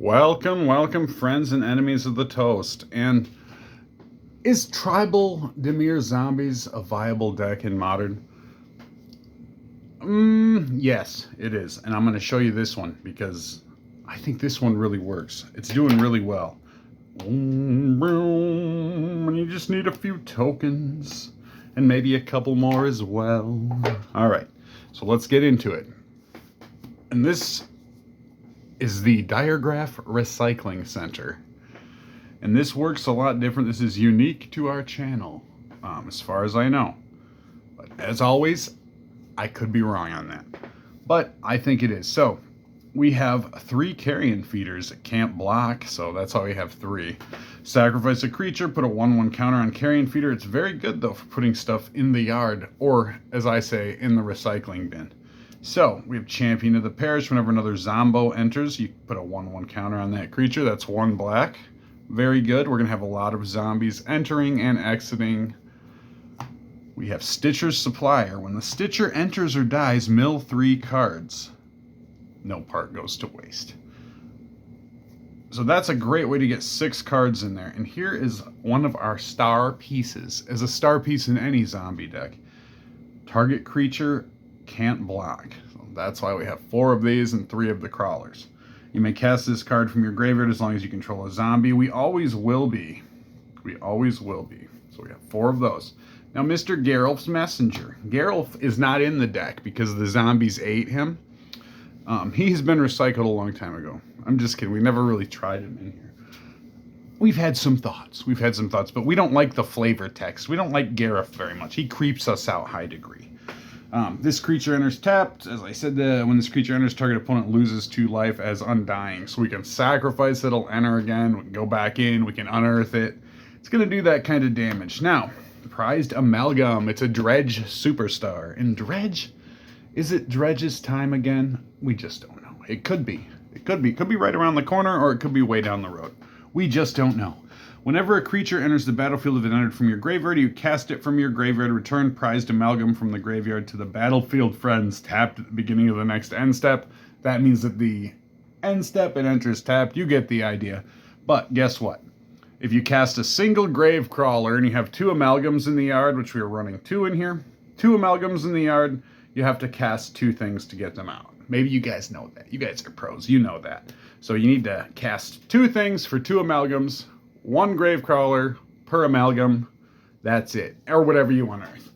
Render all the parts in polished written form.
Welcome, friends and enemies of the toast. And is Tribal Dimir Zombies a viable deck in Modern? Yes, it is. And I'm going to show you this one because I think this one really works. It's doing really well. And you just need a few tokens and maybe a couple more as well. All right, so let's get into it. And this is the Diregraf Recycling Center. And this works a lot different. This is unique to our channel, as far as I know. But as always, I could be wrong on that. But I think it is. So, we have 3 carrion feeders that can't block, so that's why we have 3. Sacrifice a creature, put a 1/1 counter on carrion feeder. It's very good, though, for putting stuff in the yard, or, as I say, in the recycling bin. So, we have Champion of the Parish. Whenever another Zombo enters, you put a 1/1 counter on that creature. That's 1 black. Very good. We're going to have a lot of zombies entering and exiting. We have Stitcher's Supplier. When the Stitcher enters or dies, mill 3 cards. No part goes to waste. So that's a great way to get 6 cards in there. And here is one of our star pieces. As a star piece in any zombie deck, target creature can't block. So that's why we have 4 of these and 3 of the crawlers. You may cast this card from your graveyard as long as you control a zombie. We always will be. We always will be. So we have 4 of those. Now, Mr. Geralf's Messenger. Geralf is not in the deck because the zombies ate him. He's been recycled a long time ago. I'm just kidding. We never really tried him in here. We've had some thoughts. But we don't like the flavor text. We don't like Geralf very much. He creeps us out high degree. This creature enters tapped. As I said, when this creature enters, target opponent loses 2 life as undying. So we can sacrifice it, it'll enter again. We can go back in, we can unearth it. It's going to do that kind of damage. Now, prized amalgam. It's a Dredge superstar. And Dredge, is it Dredge's time again? We just don't know. It could be. It could be right around the corner, or it could be way down the road. We just don't know. Whenever a creature enters the battlefield, if it entered from your graveyard, you cast it from your graveyard, return prized amalgam from the graveyard to the battlefield friends tapped at the beginning of the next end step. That means that the end step it enters tapped. You get the idea. But guess what? If you cast a single grave crawler and you have 2 amalgams in the yard, which we are running 2 in here, 2 amalgams in the yard, you have to cast 2 things to get them out. Maybe you guys know that. You guys are pros. You know that. So you need to cast 2 things for 2 amalgams. 1 grave crawler per amalgam. That's it. Or whatever you unearth.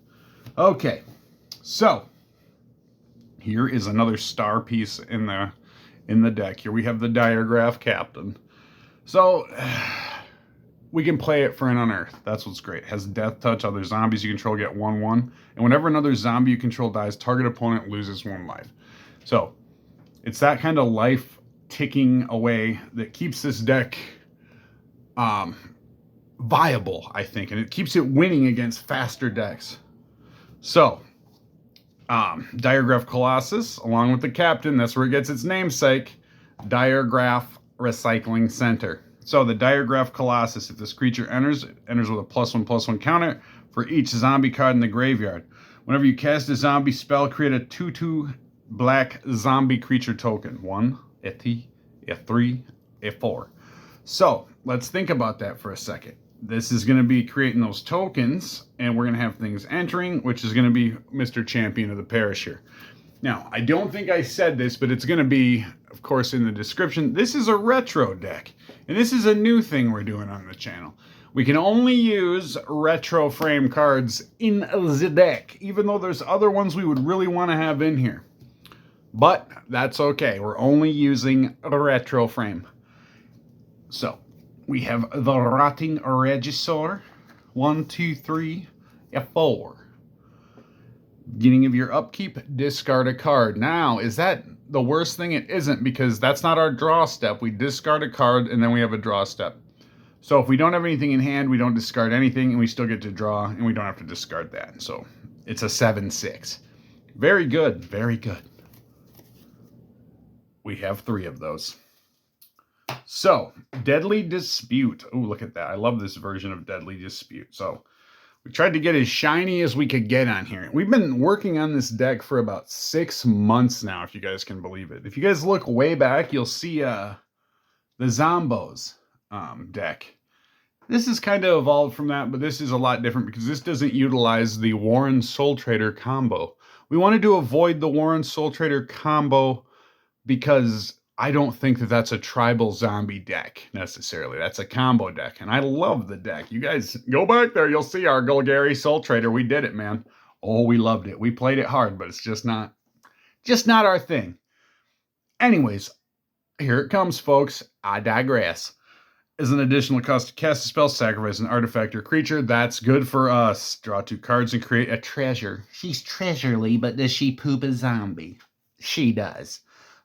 Okay. So here is another star piece in the deck. Here we have the Diregraf Captain. So we can play it for an unearth. That's what's great. It has death touch. Other zombies you control get 1/1. And whenever another zombie you control dies, target opponent loses 1 life. So it's that kind of life ticking away that keeps this deck viable, I think, and it keeps it winning against faster decks. So, Diregraf Colossus, along with the Captain, that's where it gets its namesake, Diregraf Recycling Center. So, the Diregraf Colossus, if this creature enters, it enters with a +1/+1 counter for each zombie card in the graveyard. Whenever you cast a zombie spell, create a 2/2 black zombie creature token. 1, a 2, a 3, a 4. So, let's think about that for a second. This is going to be creating those tokens, and we're going to have things entering, which is going to be Mr. Champion of the Parish here. Now, I don't think I said this, but it's going to be, of course, in the description. This is a retro deck, and this is a new thing we're doing on the channel. We can only use retro frame cards in the deck, even though there's other ones we would really want to have in here. But that's okay. We're only using a retro frame. So, we have the Rotting Regisaur. 1, 2, 3, a 4. Beginning of your upkeep, discard a card. Now, is that the worst thing? It isn't, because that's not our draw step. We discard a card, and then we have a draw step. So if we don't have anything in hand, we don't discard anything, and we still get to draw, and we don't have to discard that. So it's a 7/6. Very good, very good. We have 3 of those. So, Deadly Dispute. Oh, look at that. I love this version of Deadly Dispute. So, we tried to get as shiny as we could get on here. We've been working on this deck for about 6 months now, if you guys can believe it. If you guys look way back, you'll see the the Zombos deck. This is kind of evolved from that, but this is a lot different because this doesn't utilize the Warren Soul Trader combo. We wanted to avoid the Warren Soul Trader combo because I don't think that that's a tribal zombie deck necessarily. That's a combo deck, and I love the deck. You guys go back there, you'll see our Golgari Soul Trader. We did it, man. Oh, we loved it. We played it hard, but it's just not our thing. Anyways, here it comes, folks. I digress. As an additional cost to cast a spell, sacrifice an artifact or creature. That's good for us. Draw 2 cards and create a treasure. She's treasurely, but does she poop a zombie? She does.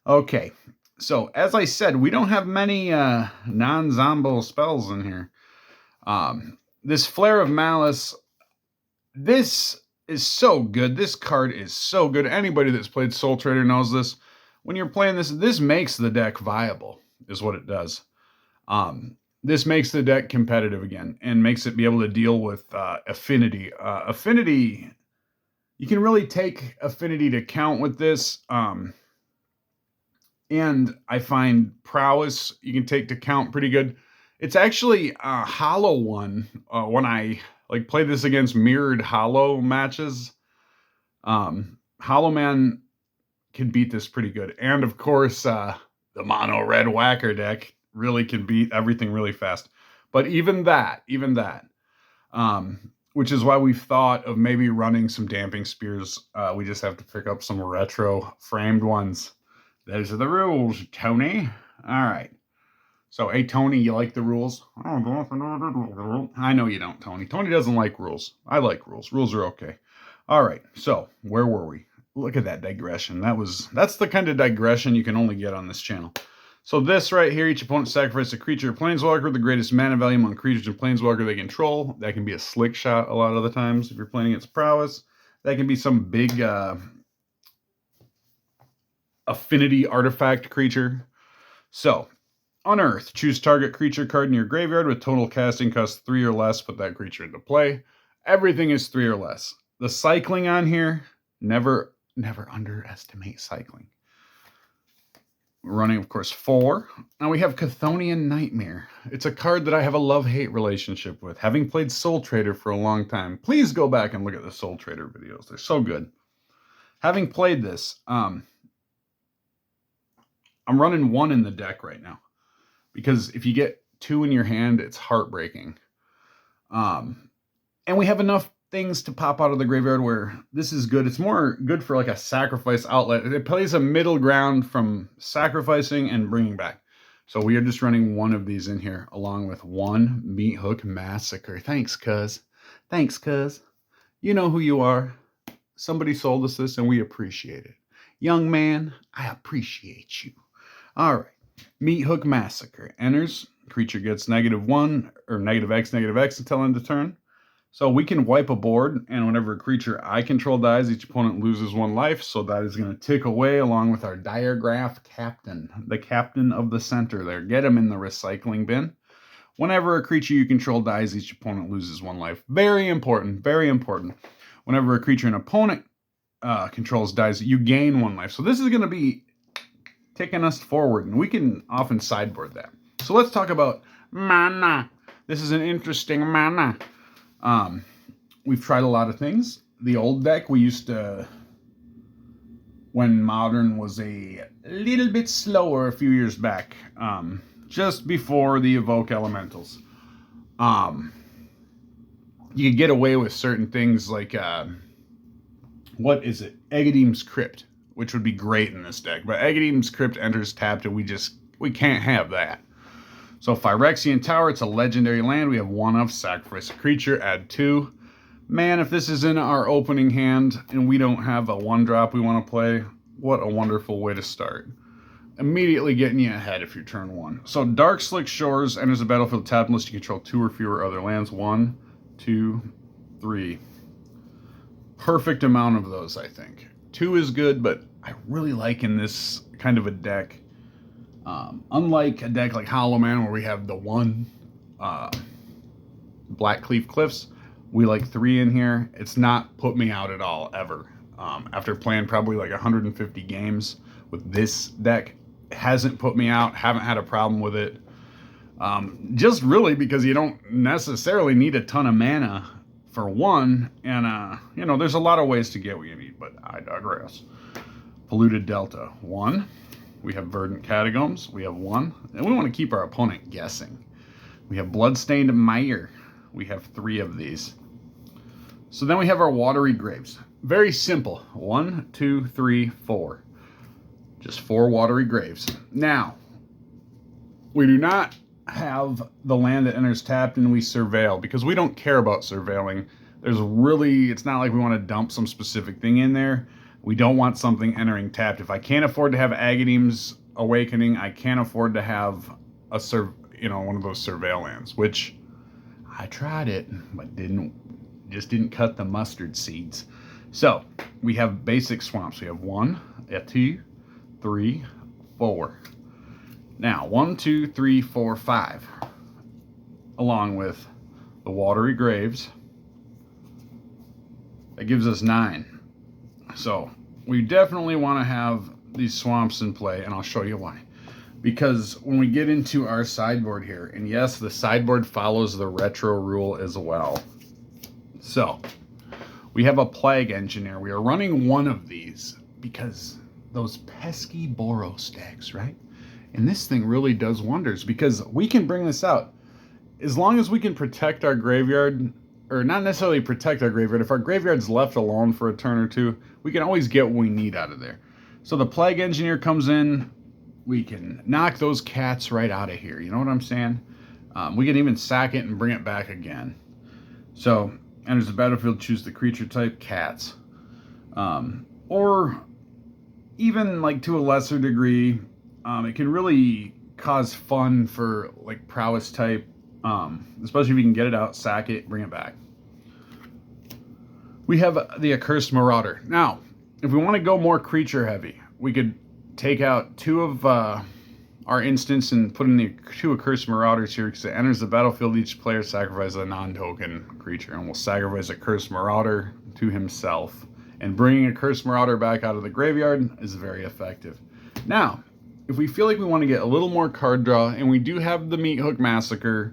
Okay, so as I said, we don't have many non-zombo spells in here. This Flare of Malice, this is so good. This card is so good. Anybody that's played Soul Trader knows this. When you're playing this, this makes the deck viable, is what it does. This makes the deck competitive again and makes it be able to deal with affinity. Affinity, you can really take affinity to count with this. And I find prowess you can take to count pretty good. It's actually a hollow one when I play this against mirrored hollow matches. Hollow Man can beat this pretty good. And of course, the mono red whacker deck really can beat everything really fast. But even that, which is why we've thought of maybe running some Damping Spears. We just have to pick up some retro framed ones. Those are the rules, Tony. All right. So, hey, Tony, you like the rules? I know you don't, Tony. Tony doesn't like rules. I like rules. Rules are okay. All right. So, where were we? Look at that digression. That's the kind of digression you can only get on this channel. So this right here, each opponent sacrifices a creature or planeswalker with the greatest mana value among creatures and planeswalker they control. That can be a slick shot a lot of the times if you're playing against prowess. That can be some big affinity artifact creature. So, unearth. Choose target creature card in your graveyard with total casting cost 3 or less. Put that creature into play. Everything is 3 or less. The cycling on here, never underestimate cycling. We're running, of course, 4. Now we have Chthonian Nightmare. It's a card that I have a love-hate relationship with, having played Soul Trader for a long time. Please go back and look at the Soul Trader videos. They're so good. Having played this, I'm running 1 in the deck right now. Because if you get 2 in your hand, it's heartbreaking. And we have enough things to pop out of the graveyard where this is good. It's more good for like a sacrifice outlet. It plays a middle ground from sacrificing and bringing back. So we are just running 1 of these in here along with 1 Meat Hook Massacre. Thanks, cuz. Thanks, cuz. You know who you are. Somebody sold us this and we appreciate it. Young man, I appreciate you. All right. Meat Hook Massacre. Enters. Creature gets -1 or -X until end of turn. So we can wipe a board, and whenever a creature I control dies, each opponent loses 1 life. So that is going to tick away along with our diregraf captain, the captain of the center there. Get him in the recycling bin. Whenever a creature you control dies, each opponent loses 1 life. Very important, very important. Whenever a creature an opponent controls dies, you gain 1 life. So this is going to be taking us forward, and we can often sideboard that. So let's talk about mana. This is an interesting mana. We've tried a lot of things. The old deck we used to, when Modern was a little bit slower a few years back, just before the Evoke Elementals. You could get away with certain things like, what is it? Egadim's Crypt, which would be great in this deck. But Egadim's Crypt enters tapped, and we can't have that. So Phyrexian Tower, it's a legendary land. We have 1 of, sacrifice a creature, add 2. Man, if this is in our opening hand and we don't have a 1-drop we want to play, what a wonderful way to start. Immediately getting you ahead if you're turn 1. So Dark Slick Shores enters the battlefield tapped unless you control 2 or fewer other lands. 1, 2, 3. Perfect amount of those, I think. 2 is good, but I really like in this kind of a deck. Unlike a deck like Hollow Man where we have the 1 Blackcleave Cliffs, we like 3 in here. It's not put me out at all, ever. After playing probably like 150 games with this deck, hasn't put me out, haven't had a problem with it. Just really because you don't necessarily need a ton of mana for one, and you know, there's a lot of ways to get what you need, but I digress. Polluted Delta, 1. We have Verdant Catacombs, we have 1. And we want to keep our opponent guessing. We have Bloodstained Mire, we have 3 of these. So then we have our Watery Graves. Very simple. 1, 2, 3, 4. Just 4 Watery Graves. Now, we do not have the land that enters tapped and we surveil, because we don't care about surveilling. It's not like we want to dump some specific thing in there. We don't want something entering tapped. If I can't afford to have Agadeem's Awakening, I can't afford to have one of those surveil lands, which I tried it, but just didn't cut the mustard seeds. So we have basic swamps. We have 1, 2, 3, 4. Now 1, 2, 3, 4, 5, along with the Watery Graves. That gives us 9. So we definitely want to have these swamps in play, and I'll show you why. Because when we get into our sideboard here, and yes, the sideboard follows the retro rule as well. So we have a Plague Engineer. We are running 1 of these because those pesky Boros stacks, right? And this thing really does wonders, because we can bring this out as long as we can protect our graveyard, or not necessarily protect our graveyard. If our graveyard's left alone for a turn or 2, we can always get what we need out of there. So the Plague Engineer comes in, we can knock those cats right out of here. You know what I'm saying? We can even sack it and bring it back again. So, enters the battlefield, choose the creature type, cats. Or even, like, to a lesser degree, it can really cause fun for, like, prowess type, especially if you can get it out, sack it, bring it back. We have the Accursed Marauder. Now, if we want to go more creature heavy, we could take out 2 of our instants and put in the 2 Accursed Marauders here, because it enters the battlefield, each player sacrifices a non-token creature, and will sacrifice a Accursed Marauder to himself. And bringing a Accursed Marauder back out of the graveyard is very effective. Now, if we feel like we want to get a little more card draw, and we do have the Meat Hook Massacre,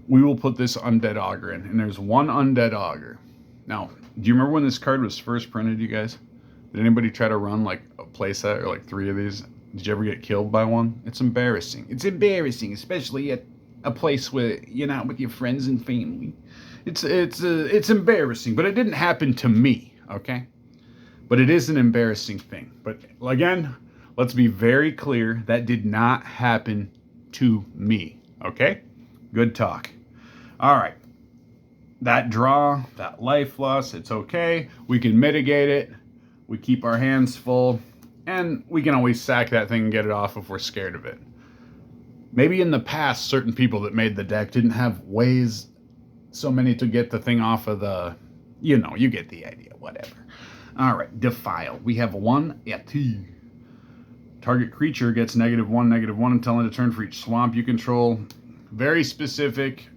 we will put this Undead Augur in. And there's 1 Undead Augur. Now, do you remember when this card was first printed, you guys? Did anybody try to run like a playset or like 3 of these? Did you ever get killed by one? It's embarrassing. It's embarrassing, especially at a place where you're not with your friends and family. It's embarrassing, but it didn't happen to me, okay? But it is an embarrassing thing. But again, let's be very clear, that did not happen to me, okay? Good talk. All right. That draw, that life loss, it's okay. We can mitigate it. We keep our hands full, and we can always sack that thing and get it off if we're scared of it. Maybe in the past, certain people that made the deck didn't have ways so many to get the thing off of the, you know, you get the idea, whatever. All right, Defile. We have 1 2. Target creature gets -1/-1 until end of turn for each swamp you control. Very specific.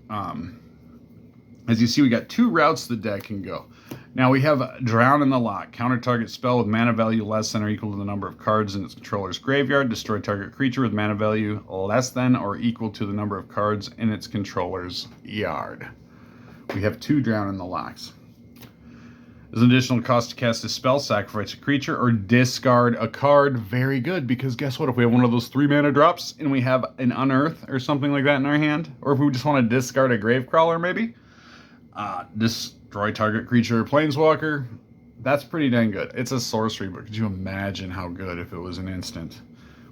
As you see, we got 2 routes the deck can go. Now we have Drown in the Lot. Counter target spell with mana value less than or equal to the number of cards in its controller's graveyard. Destroy target creature with mana value less than or equal to the number of cards in its controller's yard. We have 2 Drown in the Locks. There's an additional cost to cast a spell, sacrifice a creature, or discard a card. Very good, because guess what? If we have one of those 3 mana drops and we have an Unearth or something like that in our hand, or if we just want to discard a Gravecrawler maybe, destroy target creature or planeswalker, that's pretty dang good. It's a sorcery, but could you imagine how good if it was an instant?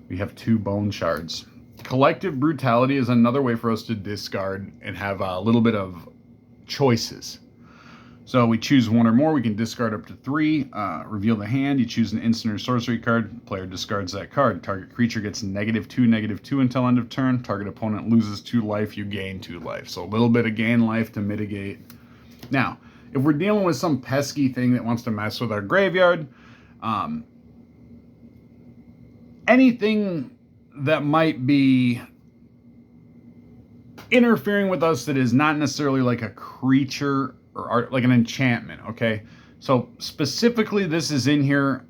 We have 2 Bone Shards. Collective Brutality is another way for us to discard and have a little bit of choices. So we choose 1 or more, we can discard up to 3, reveal the hand, you choose an instant or sorcery card, player discards that card. Target creature gets -2/-2 until end of turn, target opponent loses 2 life, you gain 2 life. So a little bit of gain life to mitigate. Now, if we're dealing with some pesky thing that wants to mess with our graveyard, anything that might be interfering with us that is not necessarily like a creature or like an enchantment, okay? So specifically this is in here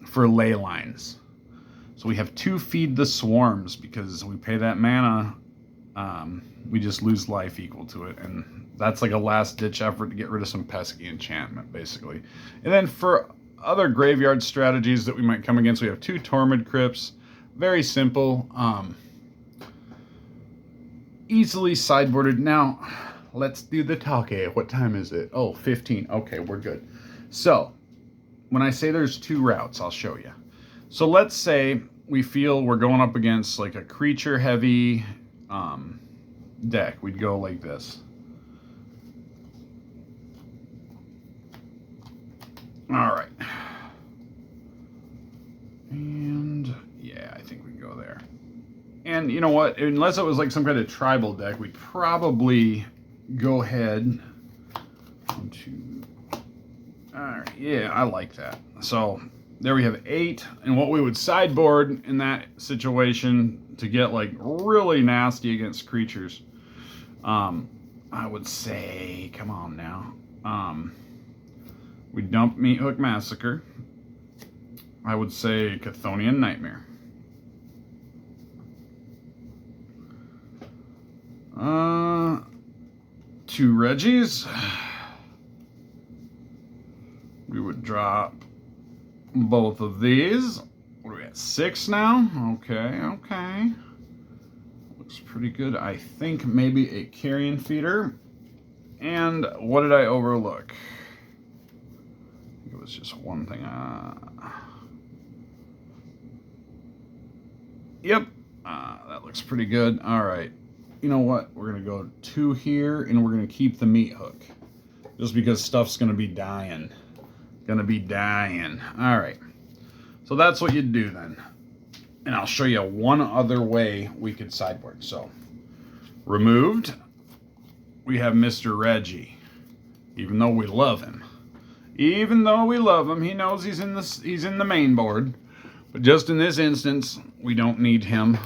for ley lines. So we have 2 Feed the Swarms, because we pay that mana, we just lose life equal to it, and that's like a last-ditch effort to get rid of some pesky enchantment, basically. And then for other graveyard strategies that we might come against, we have 2 Tormid Crypts. Very simple, easily sideboarded. Now, let's do the talkie. What time is it? Oh, 15. Okay, we're good. So, when I say there's 2 routes, I'll show you. So let's say we feel we're going up against like a creature-heavy deck. We'd go like this. All right. And yeah, I think we can go there. And you know what? Unless it was like some kind of tribal deck, we'd probably go ahead. 1, 2. All right. Yeah, I like that. So there we have 8. And what we would sideboard in that situation to get like really nasty against creatures, I would say, come on now. We dump Meathook Massacre. I would say Chthonian Nightmare. 2 Reggies. We would drop both of these. What are we at? 6 now? Okay. Looks pretty good. I think maybe a Carrion Feeder. And what did I overlook? I think it was just one thing. Yep. That looks pretty good. All right. You know what? We're going to go 2 here, and we're going to keep the Meathook. Just because stuff's going to be dying. All right. So that's what you'd do then. And I'll show you one other way we could sideboard. So, removed, we have Mr. Reggie. Even though we love him. He knows he's in the main board. But just in this instance, we don't need him.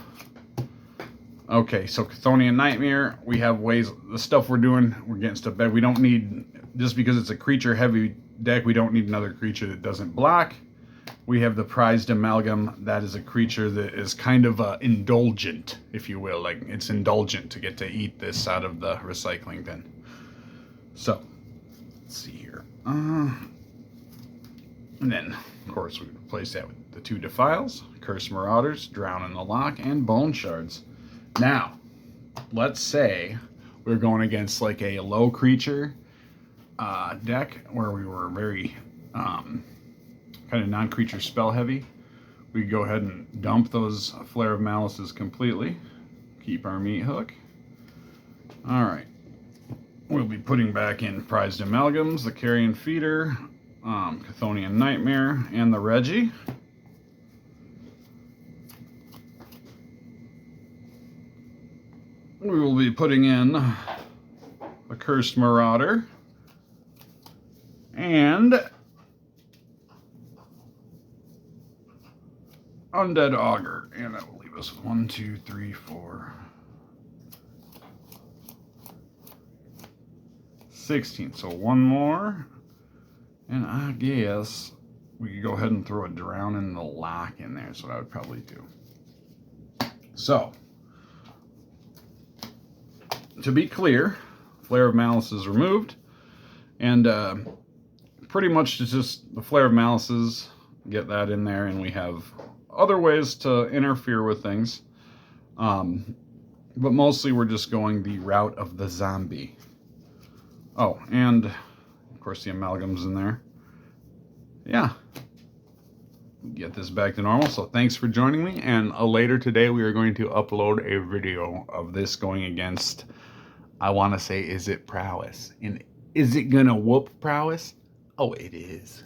Okay, so Chthonian Nightmare, we have ways, the stuff we're doing, we're getting stuff back. We don't need, just because it's a creature-heavy deck, we don't need another creature that doesn't block. We have the Prized Amalgam. That is a creature that is kind of indulgent, if you will. Like, it's indulgent to get to eat this out of the recycling bin. So, let's see here. And then, of course, we replace that with the 2 Defiles, Curse Marauders, Drown in the Loch, and Bone Shards. Now, let's say we're going against like a low creature deck where we were very kind of non-creature spell heavy. We go ahead and dump those Flare of Malices completely. Keep our Meathook. All right. We'll be putting back in Prized Amalgams, the Carrion Feeder, Chthonian Nightmare, and the Reggie. We will be putting in the Cursed Marauder and Undead Augur. And that will leave us with 1, 2, 3, 4, 16. So 1 more. And I guess we could go ahead and throw a Drown in the Loch in there. That's what I would probably do. So, to be clear, Flare of Malice is removed, and pretty much just the Flare of Malices, get that in there, and we have other ways to interfere with things, but mostly we're just going the route of the zombie. Oh, and of course the Amalgam's in there. Yeah. Get this back to normal. So thanks for joining me, and later today we are going to upload a video of this going against, I want to say, is it Prowess? And is it gonna whoop Prowess? Oh, it is.